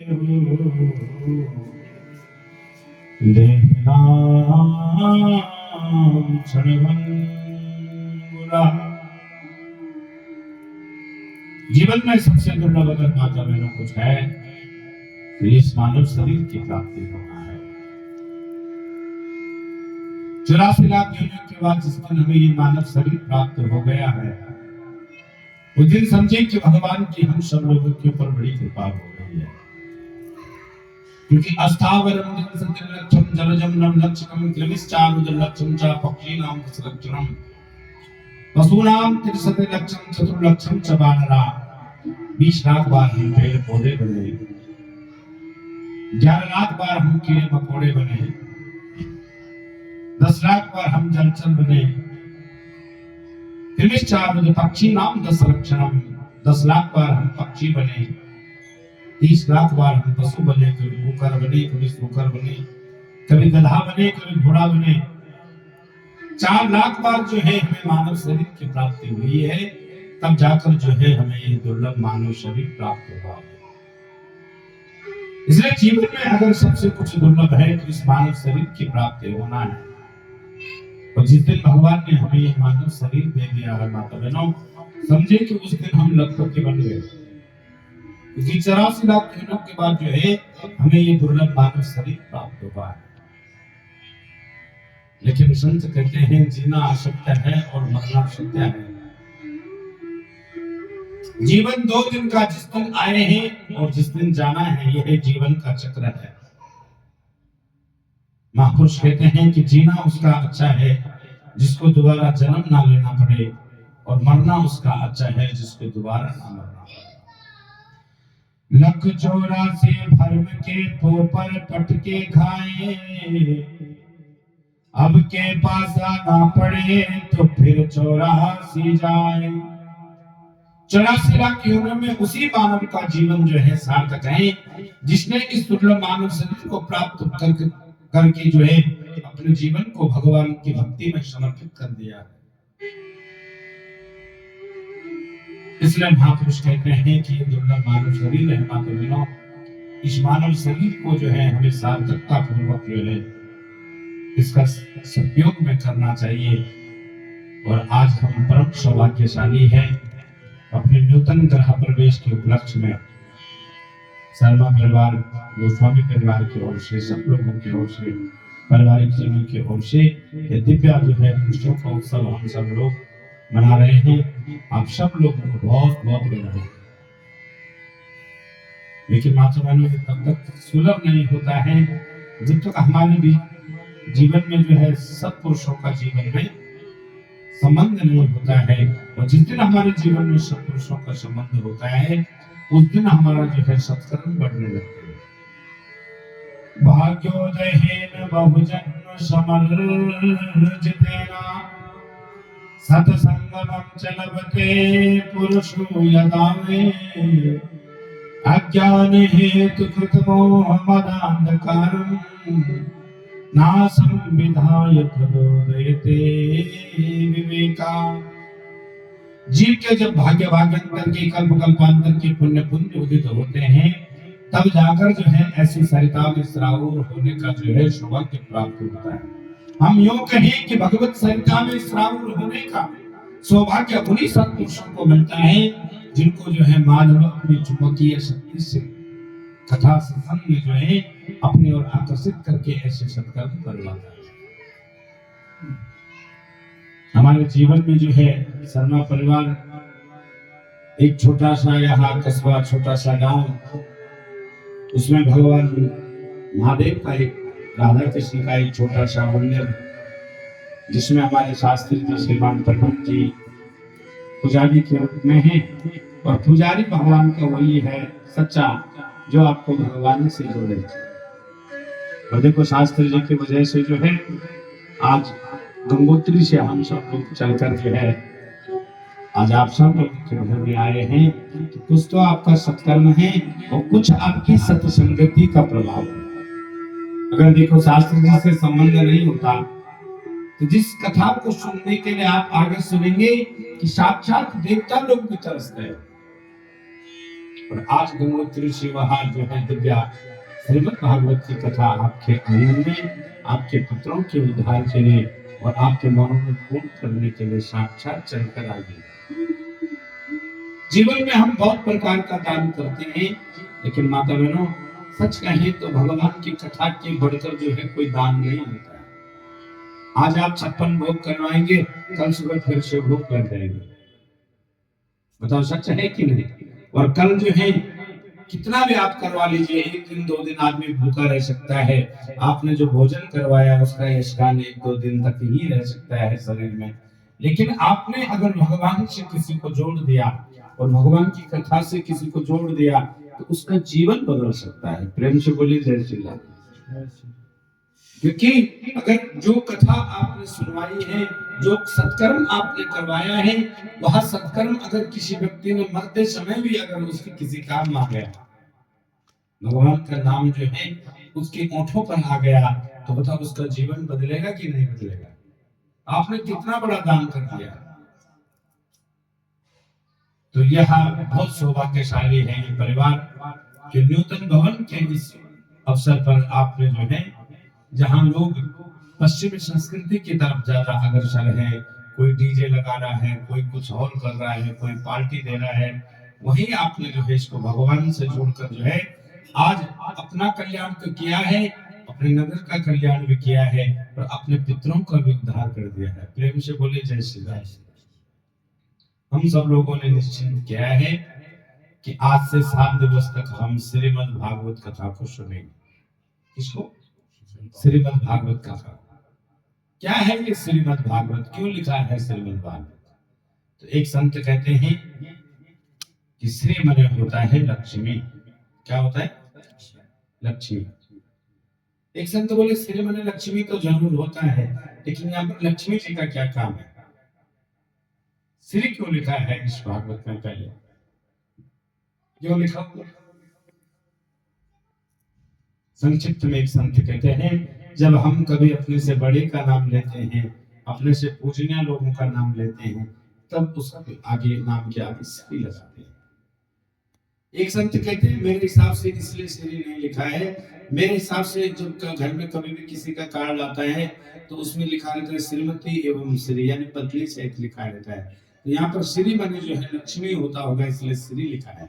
जीवन में सबसे दुर्लभ अगर माता बहनों कुछ है तो इस मानव शरीर की प्राप्ति होना है। 84 लाख योनियों के बाद जिस दिन हमें ये मानव शरीर प्राप्त हो गया है, उस दिन समझे कि भगवान की हम सब लोगों के ऊपर बड़ी कृपा हो गई है। क्योंकि अस्थावरम लक्ष्यम जलजम नम लक्ष्यम त्रिविश्चारुदलक्ष्यम च पक्षीनाम दशलक्षणम पशूनाम त्रिशत लक्षम चतुर्लक्षम च वानरा। 20 लाख बार हम पेड़ पौधे बने, 11 लाख बार हम कीड़े मकोड़े बने, 10 लाख बार हम जलचर बने, त्रिविश्चारुद पक्षी नाम दशलक्षणम 10 लाख बार हम पक्षी बने, 30 लाख बार हम पशु बने, कभी कुकर बने, कभी सूकर बने, कभी गधा बने, कभी घोड़ा बने। 4 लाख बार जो है हमें मानव शरीर की प्राप्ति हुई है, तब जाकर जो है हमें ये दुर्लभ मानव शरीर प्राप्त हुआ है। इसलिए जीवन में अगर सबसे कुछ दुर्लभ है तो इस मानव शरीर की प्राप्ति होना है। और जिस दिन भगवान ने हमें ये मानव शरीर दे दिया है माता बहनों, समझे कि उस दिन हम लखपति बन गए। क्योंकि 84 लाख योनियों के बाद जो है हमें ये दुर्लभ मानव शरीर प्राप्त हुआ है। लेकिन संत कहते हैं जीना असत्य है और मरना सत्य है। जीवन 2 दिन का, जिस दिन आए हैं और जिस दिन जाना है, यह जीवन का चक्र है। महापुरुष कहते हैं कि जीना उसका अच्छा है जिसको दोबारा जन्म ना लेना पड़े, और मरना उसका अच्छा है जिसको दोबारा ना मरना पड़े। लख 84 भरम के पोपर पटके खाए, अब के पासा ना पड़े तो फिर 84 जाए। 84 लाख योनियों में उसी मानव का जीवन जो है सार्थक है जिसने इस दुर्लभ मानव शरीर को प्राप्त करके जो है अपने जीवन को भगवान की भक्ति में समर्पित कर दिया है। इसलिए महापुरुष कहते हैं कि ये दुर्लभ मानव शरीर है माता बहनों, इस मानव शरीर को जो है हमें सार्थकता पूर्वक जो है इसका सदुपयोग में करना चाहिए। और आज हम परम सौभाग्यशाली हैं अपने नूतन ग्रह प्रवेश के उपलक्ष्य में शर्मा परिवार, गोस्वामी परिवार की ओर से, सब लोगों की ओर से, पारिवारिक जनों की ओर से ये दिव्य जो है खुशियों का उत्सव हम सब लोग मना रहे हैं। आप सब लोगों को बहुत बहुत बधाई। लेकिन माता बहनों तब तक सुलभ नहीं होता है जब तक हमारे भी जीवन में जो है सत्पुरुषों का जीवन में संबंध नहीं होता है। और जिस दिन हमारे जीवन में सत्पुरुषों का संबंध होता है उस दिन हमारा जो है सत्कर्म बढ़ने लगते हैं। भाग्योदयेन बहुजन्म समर्जितेन सत्संगमं च लभते पुरुषो यदा मे अज्ञान हेतु कृतमोह मदान्धकारम् नासं विधाय तदोदयते विवेका। जीव के जब भाग्य भाग्यांतर के कल्प कल्पांतर के पुण्य पुण्य उदित होते हैं, तब जाकर जो है ऐसी सरिता में श्रावुर होने का जो है सौभाग्य प्राप्त होता है। हम यूं कहें कि भगवत सरिता में श्रावुर होने का सौभाग्य उन्हीं सत्पुरुषों को मिलता है जिनको जो है माधव अपनी चुंबकीय शक्ति से कथा सत्संग में जो है अपनी ओर आकर्षित करके ऐसे सत्कर्म करवाता है। हमारे जीवन में जो है शर्मा परिवार एक छोटा सा यहाँ कस्बा, छोटा सा गांव, उसमें भगवान महादेव का एक, राधा कृष्ण का एक छोटा सा मंदिर, जिसमें हमारे शास्त्री जी श्रीमान प्रभु जी पुजारी के रूप में हैं। और पुजारी भगवान का वही है सच्चा जो आपको भगवान से जोड़े। और देखो शास्त्री जी की वजह से जो है आज गंगोत्री से हम सब लोग चलकर जो है आज आप सब लोग के घर में आए हैं। तो कुछ तो आपका सत्कर्म है और कुछ आपकी सत्संगति का प्रभाव है। अगर देखो शास्त्री जी से संबंध नहीं होता तो जिस कथा को सुनने के लिए आप आगे सुनेंगे कि साक्षात देवता लोग भी तरसते हैं। और आज गंगोत्री शिवहार जो है दिव्या श्रीमद् भागवत की कथा आपके आंगन में आपके पुत्रों के उद्धार के लिए और आपके मनोरथ पूर्ण करने के लिए साक्षात चलकर आ गई। जीवन में हम बहुत प्रकार का दान करते हैं, लेकिन माता बहनों सच कहें तो भगवान की कथा के बढ़कर जो है कोई दान नहीं होता है। आज आप 56 भोग करवाएंगे, कल सुबह फिर से भोग लग जाएंगे। बताओ सच है कि नहीं? और कल जो है कितना भी आप करवा लीजिए, 1 दिन 2 दिन आदमी भूखा रह सकता है। आपने जो भोजन करवाया उसका यशगान 1-2 दिन तक ही रह सकता है शरीर में, लेकिन आपने अगर भगवान से किसी को जोड़ दिया और भगवान की कथा से किसी को जोड़ दिया तो उसका जीवन बदल सकता है। प्रेम से बोलिए जय श्री राम। क्योंकि अगर जो कथा आपने सुनवाई है, जो सत्कर्म आपने करवाया है, वह सत्कर्म अगर किसी व्यक्ति ने मरते समय भी अगर उसके किसी काम आ गया, भगवान का नाम जो है उसके ओठों पर आ गया, तो बताओ उसका जीवन बदलेगा कि नहीं बदलेगा? आपने कितना बड़ा दान कर दिया। तो यह बहुत सौभाग्यशाली है ये परिवार के नूतन भवन के इस अवसर पर आपने जो है, जहां लोग पश्चिमी संस्कृति की तरफ ज्यादा अग्रसर है, कोई डीजे लगा रहा है, कोई कुछ और कर रहा है, कोई पार्टी दे रहा है, वहीं आपने जो है इसको भगवान से जोड़कर जो है आज अपना कल्याण तो किया है, अपने नगर का कल्याण भी किया है और अपने पितरों का भी उद्धार कर दिया है। प्रेम से बोले जय श्री राम। हम सब लोगों ने निश्चित किया है कि आज से 7 दिवस तक हम श्रीमद् भागवत कथा को सुनेंगे। किसको? श्रीमद् भागवत कथा। क्या है ये श्रीमद् भागवत? क्यों लिखा है श्रीमद् भागवत? तो एक संत कहते हैं कि श्री माने होता है लक्ष्मी। क्या होता है? लक्ष्मी। एक संत बोले श्री माने लक्ष्मी तो जरूर होता है, लेकिन यहाँ पर लक्ष्मी जी का क्या काम है? श्री क्यों लिखा है इस भागवत में? पहले क्यों लिखा? संक्षिप्त में एक संत कहते हैं, जब हम कभी अपने से बड़े का नाम लेते हैं, अपने से पूजनीय लोगों का नाम लेते हैं, तब उसके आगे नाम के आगे श्री लगाते हैं। एक संत कहते हैं, मेरे हिसाब से इसलिए श्री नहीं लिखा है, मेरे हिसाब से जब घर में कभी भी किसी का कार्ड आता है तो उसमें लिखा रहता है श्रीमती एवं श्री, यानी पत्नी से लिखा रहता है। तो यहाँ पर श्री माने जो है लक्ष्मी होता होगा, इसलिए श्री लिखा है।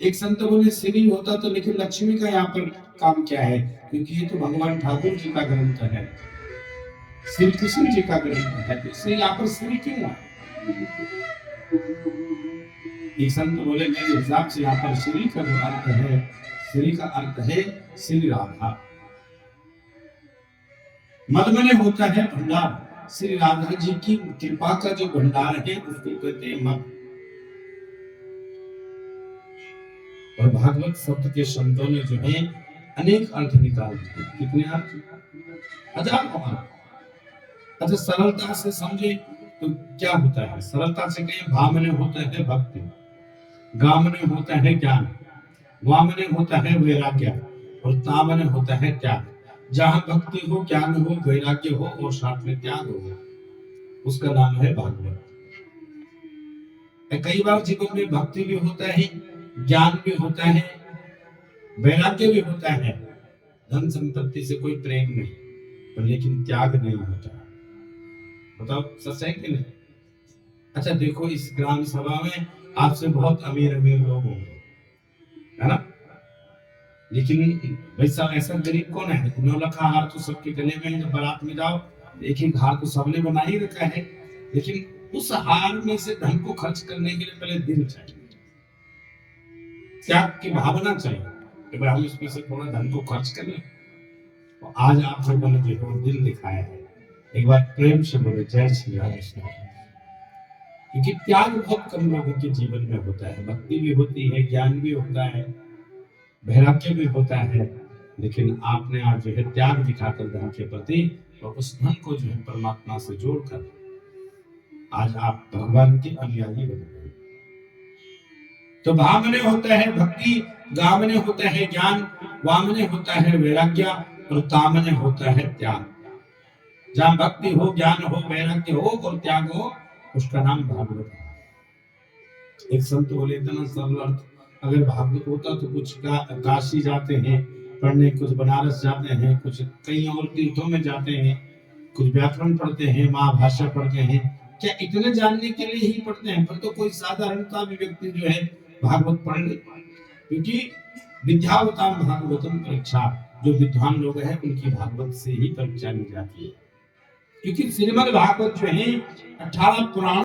एक संत बोले श्री होता तो, लेकिन लक्ष्मी का यहाँ पर काम क्या है? क्योंकि ये तो भगवान ठाकुर जी का ग्रंथ है, श्री कृष्ण जी का ग्रंथ है, तो इसलिए यहाँ पर श्री क्यों है? एक संत बोले मेरे हिसाब से यहाँ पर श्री का जो अर्थ है, श्री का अर्थ है श्री राधा। मद में होता है भंडार, श्री राधा जी की कृपा का जो भंडार है उसको कहते हैं मद। और भागवत शब्द के संतों ने जो है अनेक अर्थ निकाल दिए। कितने अर्थ? 1000 अर्थ। अच्छा, सरलता से समझे तो क्या होता है? सरलता से कहें, भा मने होता है भक्ति, गा मने होता है ज्ञान, वा मने होता है वैराग्य और ता मने होता है त्याग। जहां भक्ति हो, ज्ञान हो, वैराग्य हो और साथ में त्याग हो, उसका नाम है भागवत। कई बार जीवन में भक्ति भी होता है, ज्ञान भी होता है, वैराग्य भी होता है, धन संपत्ति से कोई प्रेम नहीं, पर लेकिन त्याग नहीं होता। बताओ सच है कि नहीं? अच्छा देखो, इस ग्राम सभा में आपसे बहुत अमीर अमीर लोग होंगे, है ना? लेकिन वैसा ऐसा गरीब कौन है? 9 लाख हार तो सबके गले में है। जब बारात में जाओ, एक एक हार तो सबने बना ही रखा है, लेकिन उस हार में से धन को खर्च करने के लिए पहले दिल चाहिए, त्याग की भावना चाहिए कि भाई हम इसमें से थोड़ा धन को खर्च कर लें। तो आज आप लोगों ने जो दिल दिखाया है, एक बार प्रेम से बोले जय श्री राम। क्योंकि त्याग बहुत कम लोगों के जीवन में होता है। भक्ति भी होती है, ज्ञान भी होता है, वैराग्य भी होता है, लेकिन आपने आज जो है त्याग दिखाकर धन के प्रति और उस धन को जो है परमात्मा से जोड़कर आज आप भगवान के अनुयायी बन गए। तो भामने होता है भक्ति, गामने होता है ज्ञान, वामने होता है वैराग्य और तामने होता है त्याग। जहां भक्ति हो, ज्ञान हो, वैराग्य हो और त्याग हो, उसका नाम भागवत है। एक संत बोले इतना सरल अर्थ अगर भागवत होता तो कुछ काशी जाते हैं पढ़ने, कुछ बनारस जाते हैं, कुछ कई और तीर्थों में जाते हैं, कुछ व्याकरण पढ़ते हैं, महाभाष्य पढ़ते हैं। क्या इतने जानने के लिए ही पढ़ते हैं? पर तो कोई साधारणता भी व्यक्ति जो है भागवत पढ़ ले, क्योंकि विद्यावताम भागवतम परीक्षा, जो विद्वान लोग हैं उनकी भागवत से ही परीक्षा ली जाती है। क्योंकि श्रीमद् भागवत जो है 18 पुराण